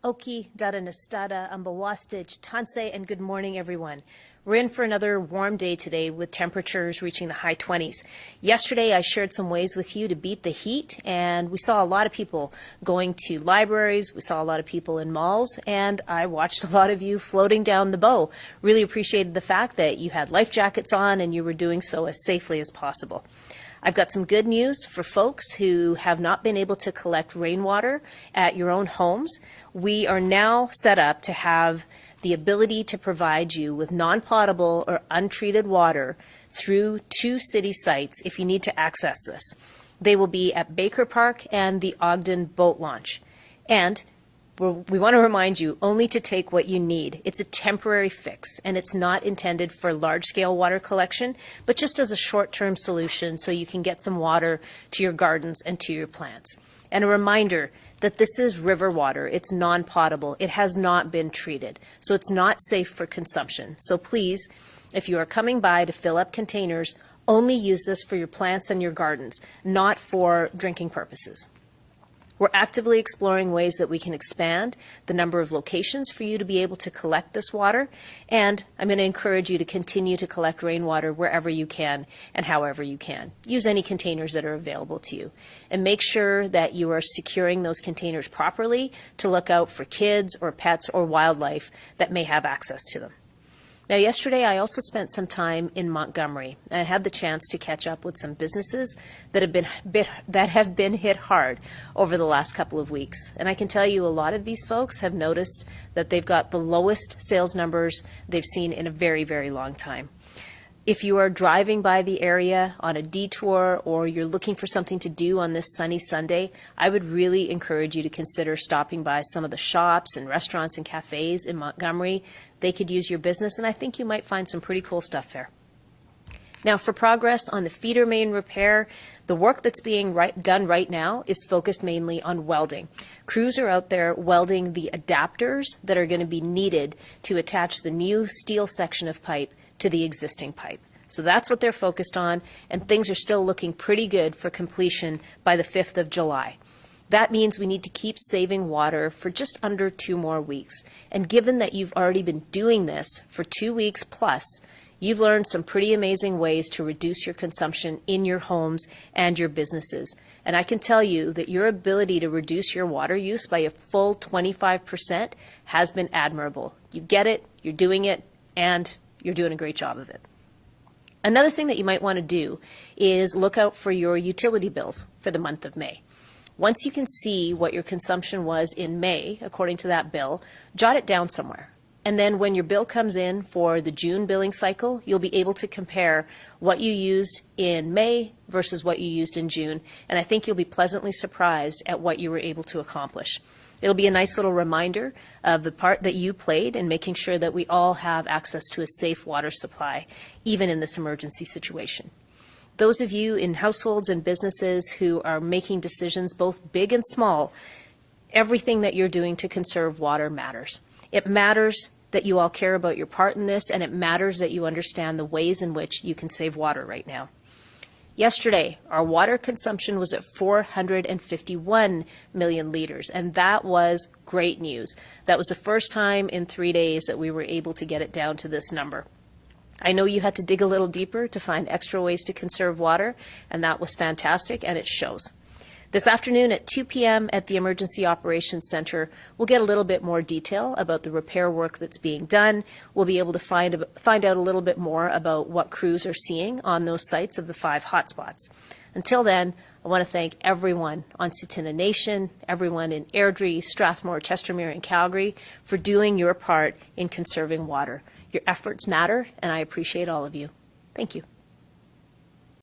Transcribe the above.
Oki, Dadanastada, Ambawastich, Tanse, and good morning, everyone. We're in for another warm day today with temperatures reaching the high 20s. Yesterday, I shared some ways with you to beat the heat, and we saw a lot of people going to libraries, we saw a lot of people in malls, and I watched a lot of you floating down the bow. Really appreciated the fact that you had life jackets on and you were doing so as safely as possible. I've got some good news for folks who have not been able to collect rainwater at your own homes. We are now set up to have the ability to provide you with non-potable or untreated water through 2 city sites if you need to access this. They will be at Baker Park and the Ogden Boat Launch. And we want to remind you only to take what you need. It's a temporary fix, and it's not intended for large-scale water collection, but just as a short-term solution so you can get some water to your gardens and to your plants. And a reminder that this is river water. It's non-potable. It has not been treated, so it's not safe for consumption. So please, if you are coming by to fill up containers, only use this for your plants and your gardens, not for drinking purposes. We're actively exploring ways that we can expand the number of locations for you to be able to collect this water, and I'm going to encourage you to continue to collect rainwater wherever you can and however you can. Use any containers that are available to you, and make sure that you are securing those containers properly to look out for kids or pets or wildlife that may have access to them. Now, yesterday I also spent some time in Montgomery, and I had the chance to catch up with some businesses that have been hit hard over the last couple of weeks. And I can tell you a lot of these folks have noticed that they've got the lowest sales numbers they've seen in a very, very long time. If you are driving by the area on a detour or you're looking for something to do on this sunny Sunday, I would really encourage you to consider stopping by some of the shops and restaurants and cafes in Montgomery. They could use your business, and I think you might find some pretty cool stuff there. Now, for progress on the feeder main repair, the work that's being done right now is focused mainly on welding. Crews are out there welding the adapters that are going to be needed to attach the new steel section of pipe to the existing pipe. So that's what they're focused on, and things are still looking pretty good for completion by the 5th of July. That means we need to keep saving water for just under 2 more weeks. And given that you've already been doing this for 2 weeks plus, you've learned some pretty amazing ways to reduce your consumption in your homes and your businesses. And I can tell you that your ability to reduce your water use by a full 25% has been admirable. You get it, you're doing it, and you're doing a great job of it. Another thing that you might want to do is look out for your utility bills for the month of May. Once you can see what your consumption was in May, according to that bill, jot it down somewhere. And then when your bill comes in for the June billing cycle, you'll be able to compare what you used in May versus what you used in June. And I think you'll be pleasantly surprised at what you were able to accomplish. It'll be a nice little reminder of the part that you played in making sure that we all have access to a safe water supply, even in this emergency situation. Those of you in households and businesses who are making decisions, both big and small, everything that you're doing to conserve water matters. It matters that you all care about your part in this, and it matters that you understand the ways in which you can save water right now. Yesterday, our water consumption was at 451 million liters, and that was great news. That was the first time in 3 days that we were able to get it down to this number. I know you had to dig a little deeper to find extra ways to conserve water, and that was fantastic, and it shows. This afternoon at 2 p.m. at the Emergency Operations Center, we'll get a little bit more detail about the repair work that's being done. We'll be able to find out a little bit more about what crews are seeing on those sites of the 5 hotspots. Until then, I want to thank everyone on Tsuut'ina Nation, everyone in Airdrie, Strathmore, Chestermere, and Calgary for doing your part in conserving water. Your efforts matter, and I appreciate all of you. Thank you.